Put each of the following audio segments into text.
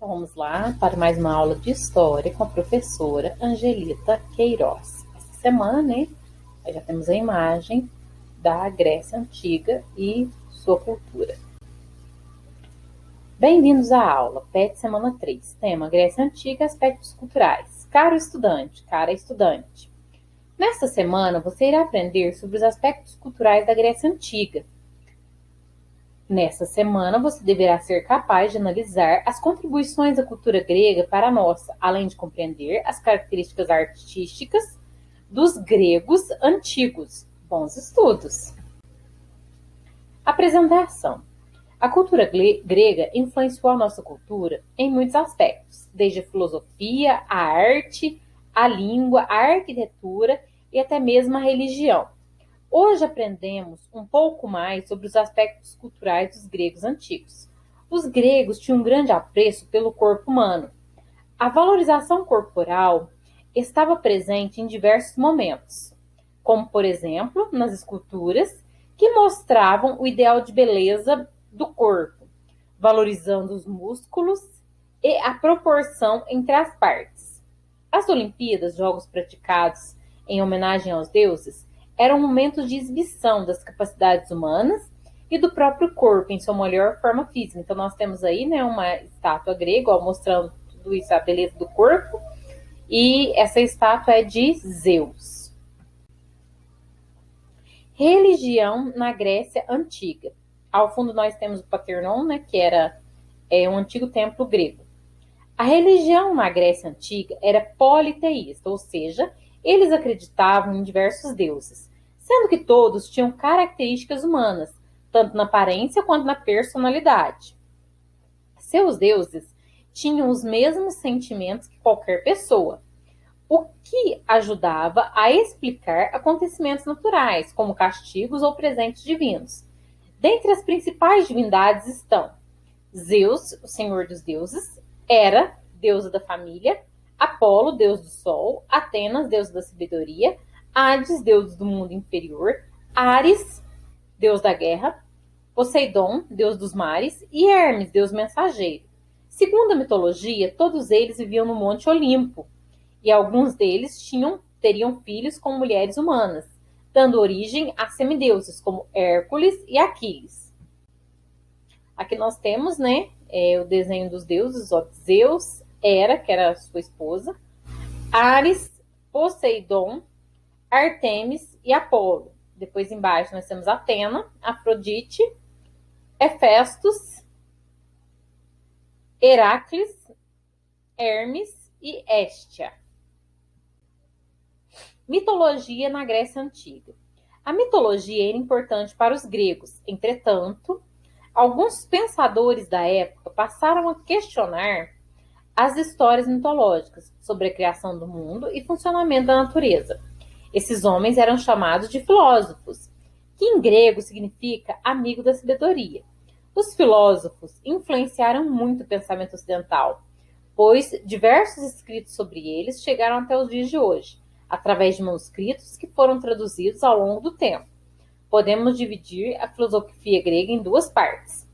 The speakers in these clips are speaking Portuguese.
Então vamos lá para mais uma aula de História com a professora Angelita Queiroz. Essa semana, né, nós já temos a imagem da Grécia Antiga e sua cultura. Bem-vindos à aula, PET semana 3, tema Grécia Antiga e aspectos culturais. Caro estudante, cara estudante, nesta semana você irá aprender sobre os aspectos culturais da Grécia Antiga. Nessa semana, você deverá ser capaz de analisar as contribuições da cultura grega para a nossa, além de compreender as características artísticas dos gregos antigos. Bons estudos! Apresentação. A cultura grega influenciou a nossa cultura em muitos aspectos, desde a filosofia, a arte, a língua, a arquitetura e até mesmo a religião. Hoje aprendemos um pouco mais sobre os aspectos culturais dos gregos antigos. Os gregos tinham um grande apreço pelo corpo humano. A valorização corporal estava presente em diversos momentos, como, por exemplo, nas esculturas, que mostravam o ideal de beleza do corpo, valorizando os músculos e a proporção entre as partes. As Olimpíadas, jogos praticados em homenagem aos deuses, eram momentos de exibição das capacidades humanas e do próprio corpo em sua melhor forma física. Então, nós temos aí, né, uma estátua grega, ó, mostrando tudo isso, a beleza do corpo. E essa estátua é de Zeus. Religião na Grécia Antiga. Ao fundo nós temos o Parthenon, né, que era um antigo templo grego. A religião na Grécia Antiga era politeísta, ou seja, eles acreditavam em diversos deuses, sendo que todos tinham características humanas, tanto na aparência quanto na personalidade. Seus deuses tinham os mesmos sentimentos que qualquer pessoa, o que ajudava a explicar acontecimentos naturais, como castigos ou presentes divinos. Dentre as principais divindades estão Zeus, o senhor dos deuses, Hera, deusa da família, Apolo, deus do sol, Atenas, deusa da sabedoria, Hades, deus do mundo inferior, Ares, deus da guerra, Poseidon, deus dos mares, e Hermes, deus mensageiro. Segundo a mitologia, todos eles viviam no Monte Olimpo, e alguns deles teriam filhos com mulheres humanas, dando origem a semideuses como Hércules e Aquiles. Aqui nós temos, né, o desenho dos deuses, ó, Zeus, Hera, que era sua esposa, Ares, Poseidon, Artemis e Apolo. Depois embaixo nós temos Atena, Afrodite, Hefestos, Heracles, Hermes e Hestia. Mitologia na Grécia Antiga. A mitologia era importante para os gregos, entretanto, alguns pensadores da época passaram a questionar as histórias mitológicas sobre a criação do mundo e funcionamento da natureza. Esses homens eram chamados de filósofos, que em grego significa amigo da sabedoria. Os filósofos influenciaram muito o pensamento ocidental, pois diversos escritos sobre eles chegaram até os dias de hoje, através de manuscritos que foram traduzidos ao longo do tempo. Podemos dividir a filosofia grega em duas partes.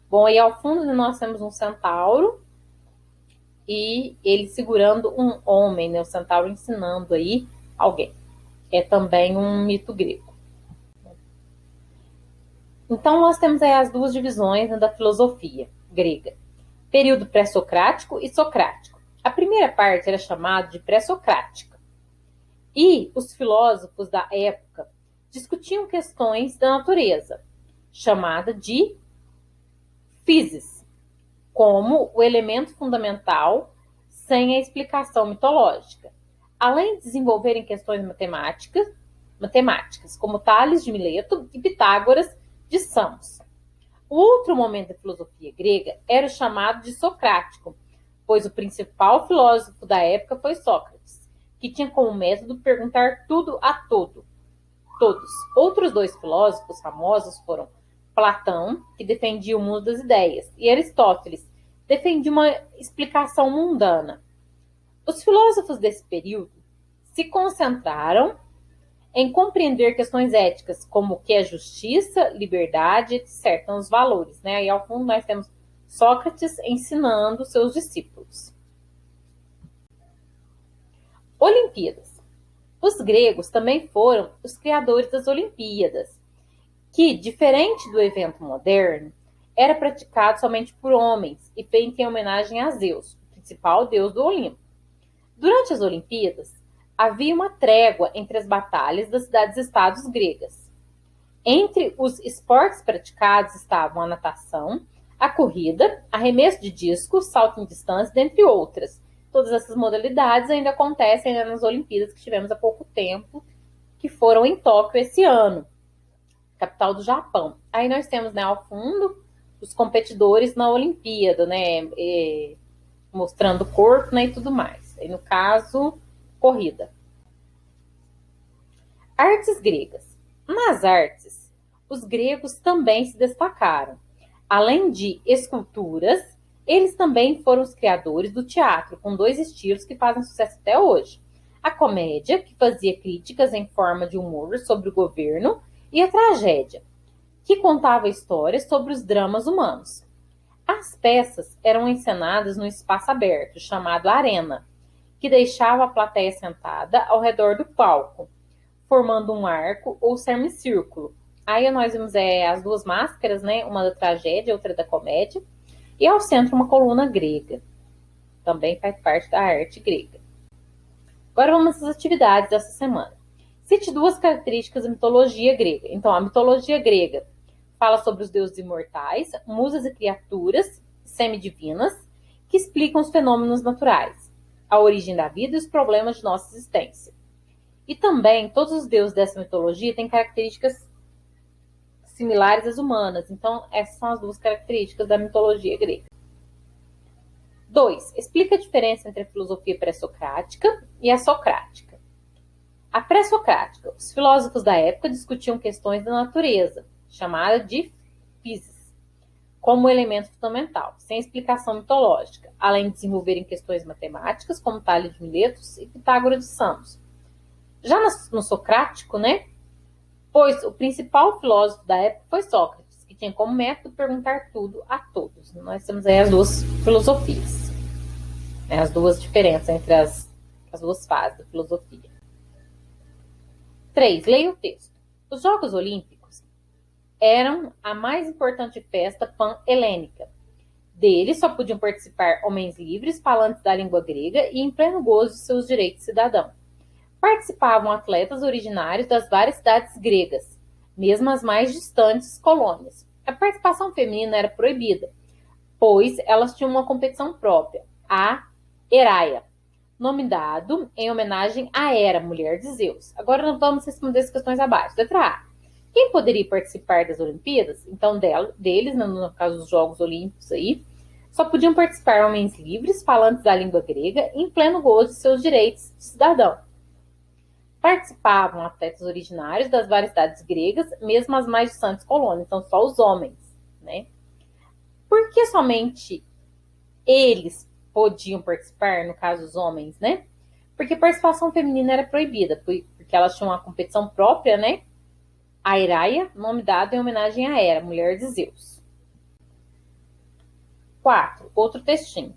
Bom, aí ao fundo nós temos um centauro e ele segurando um homem, né? O centauro ensinando aí alguém. É também um mito grego. Então, nós temos aí as duas divisões, né, da filosofia grega. Período pré-socrático e socrático. A primeira parte era chamada de pré-socrática. E os filósofos da época discutiam questões da natureza, chamada de physis, como o elemento fundamental sem a explicação mitológica, além de desenvolverem questões matemáticas, como Tales de Mileto e Pitágoras de Samos. O outro momento da filosofia grega era o chamado de socrático, pois o principal filósofo da época foi Sócrates, que tinha como método perguntar tudo a todos. Outros dois filósofos famosos foram Platão, que defendia o mundo das ideias, e Aristóteles, defendia uma explicação mundana. Os filósofos desse período se concentraram em compreender questões éticas, como o que é justiça, liberdade, etc. Então, os valores, né? Aí ao fundo nós temos Sócrates ensinando seus discípulos. Olimpíadas. Os gregos também foram os criadores das Olimpíadas, que, diferente do evento moderno, era praticado somente por homens e feito em homenagem a Zeus, o principal deus do Olimpo. Durante as Olimpíadas, havia uma trégua entre as batalhas das cidades-estados gregas. Entre os esportes praticados estavam a natação, a corrida, arremesso de disco, salto em distância, dentre outras. Todas essas modalidades ainda acontecem nas Olimpíadas que tivemos há pouco tempo, que foram em Tóquio esse ano, capital do Japão. Aí nós temos, né, ao fundo, os competidores na Olimpíada, né, mostrando o corpo, né, e tudo mais. Aí, no caso, corrida. Artes gregas. Nas artes, os gregos também se destacaram. Além de esculturas, eles também foram os criadores do teatro, com dois estilos que fazem sucesso até hoje. A comédia, que fazia críticas em forma de humor sobre o governo, e a tragédia, que contava histórias sobre os dramas humanos. As peças eram encenadas num espaço aberto, chamado arena, que deixava a plateia sentada ao redor do palco, formando um arco ou semicírculo. Aí nós vimos as duas máscaras, né? Uma da tragédia, outra da comédia. E ao centro uma coluna grega. Também faz parte da arte grega. Agora vamos às atividades dessa semana. Cite duas características da mitologia grega. Então, a mitologia grega fala sobre os deuses imortais, musas e criaturas semidivinas que explicam os fenômenos naturais, a origem da vida e os problemas de nossa existência. E também, todos os deuses dessa mitologia têm características similares às humanas. Então, essas são as duas características da mitologia grega. 2. Explica a diferença entre a filosofia pré-socrática e a socrática. A pré-socrática. Os filósofos da época discutiam questões da natureza, chamada de physis, como elemento fundamental, sem explicação mitológica, além de desenvolverem questões matemáticas, como Tales de Miletos e Pitágoras de Samos. Já no socrático, né? Pois o principal filósofo da época foi Sócrates, que tinha como método perguntar tudo a todos. Nós temos aí as duas filosofias, né? As duas diferenças entre as duas fases da filosofia. 3. Leia o texto. Os Jogos Olímpicos eram a mais importante festa pan-helênica. Deles só podiam participar homens livres, falantes da língua grega e em pleno gozo de seus direitos de cidadão. Participavam atletas originários das várias cidades gregas, mesmo as mais distantes colônias. A participação feminina era proibida, pois elas tinham uma competição própria, a Heraia, nome dado em homenagem a Hera, mulher de Zeus. Agora nós vamos responder as questões abaixo. Letra A. Quem poderia participar das Olimpíadas? Então, deles, no caso dos Jogos Olímpicos aí, só podiam participar homens livres, falantes da língua grega, em pleno gozo de seus direitos de cidadão. Participavam atletas originários das várias cidades gregas, mesmo as mais distantes colônias, então só os homens, né? Por que somente eles podiam participar, no caso os homens, né? Porque a participação feminina era proibida, porque elas tinham uma competição própria, né? A Heraia, nome dado em homenagem a Hera, mulher de Zeus. 4. Outro textinho.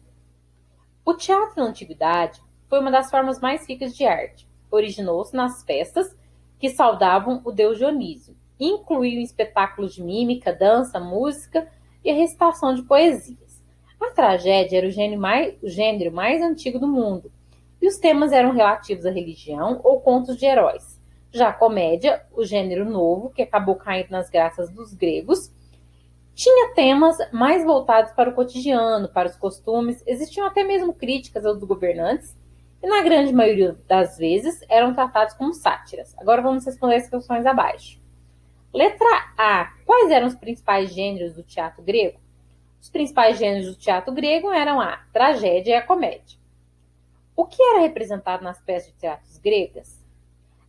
O teatro na antiguidade foi uma das formas mais ricas de arte. Originou-se nas festas que saudavam o deus Dionísio. Incluiu espetáculos de mímica, dança, música e a recitação de poesias. A tragédia era o gênero mais antigo do mundo, e os temas eram relativos à religião ou contos de heróis. Já a comédia, o gênero novo, que acabou caindo nas graças dos gregos, tinha temas mais voltados para o cotidiano, para os costumes, existiam até mesmo críticas aos governantes, e na grande maioria das vezes eram tratados como sátiras. Agora vamos responder as questões abaixo. Letra A. Quais eram os principais gêneros do teatro grego? Os principais gêneros do teatro grego eram a tragédia e a comédia. O que era representado nas peças de teatros gregas?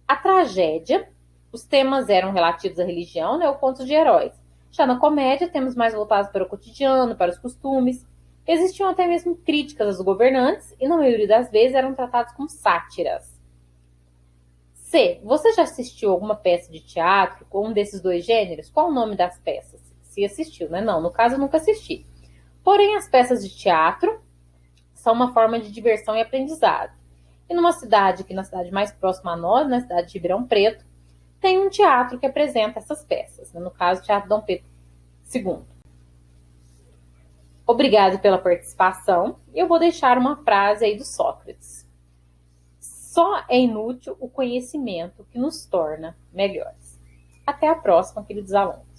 A tragédia, os temas eram relativos à religião, né, ou contos de heróis. Já na comédia, temas mais voltados para o cotidiano, para os costumes. Existiam até mesmo críticas aos governantes e, na maioria das vezes, eram tratados como sátiras. C. Você já assistiu alguma peça de teatro com um desses dois gêneros? Qual o nome das peças? Se assistiu, né? Não, no caso eu nunca assisti. Porém, as peças de teatro são uma forma de diversão e aprendizado. E numa cidade, que na cidade mais próxima a nós, na cidade de Ribeirão Preto, tem um teatro que apresenta essas peças, no caso, o Teatro Dom Pedro II. Obrigado pela participação. Eu vou deixar uma frase aí do Sócrates. Só é inútil o conhecimento que nos torna melhores. Até a próxima, queridos alunos.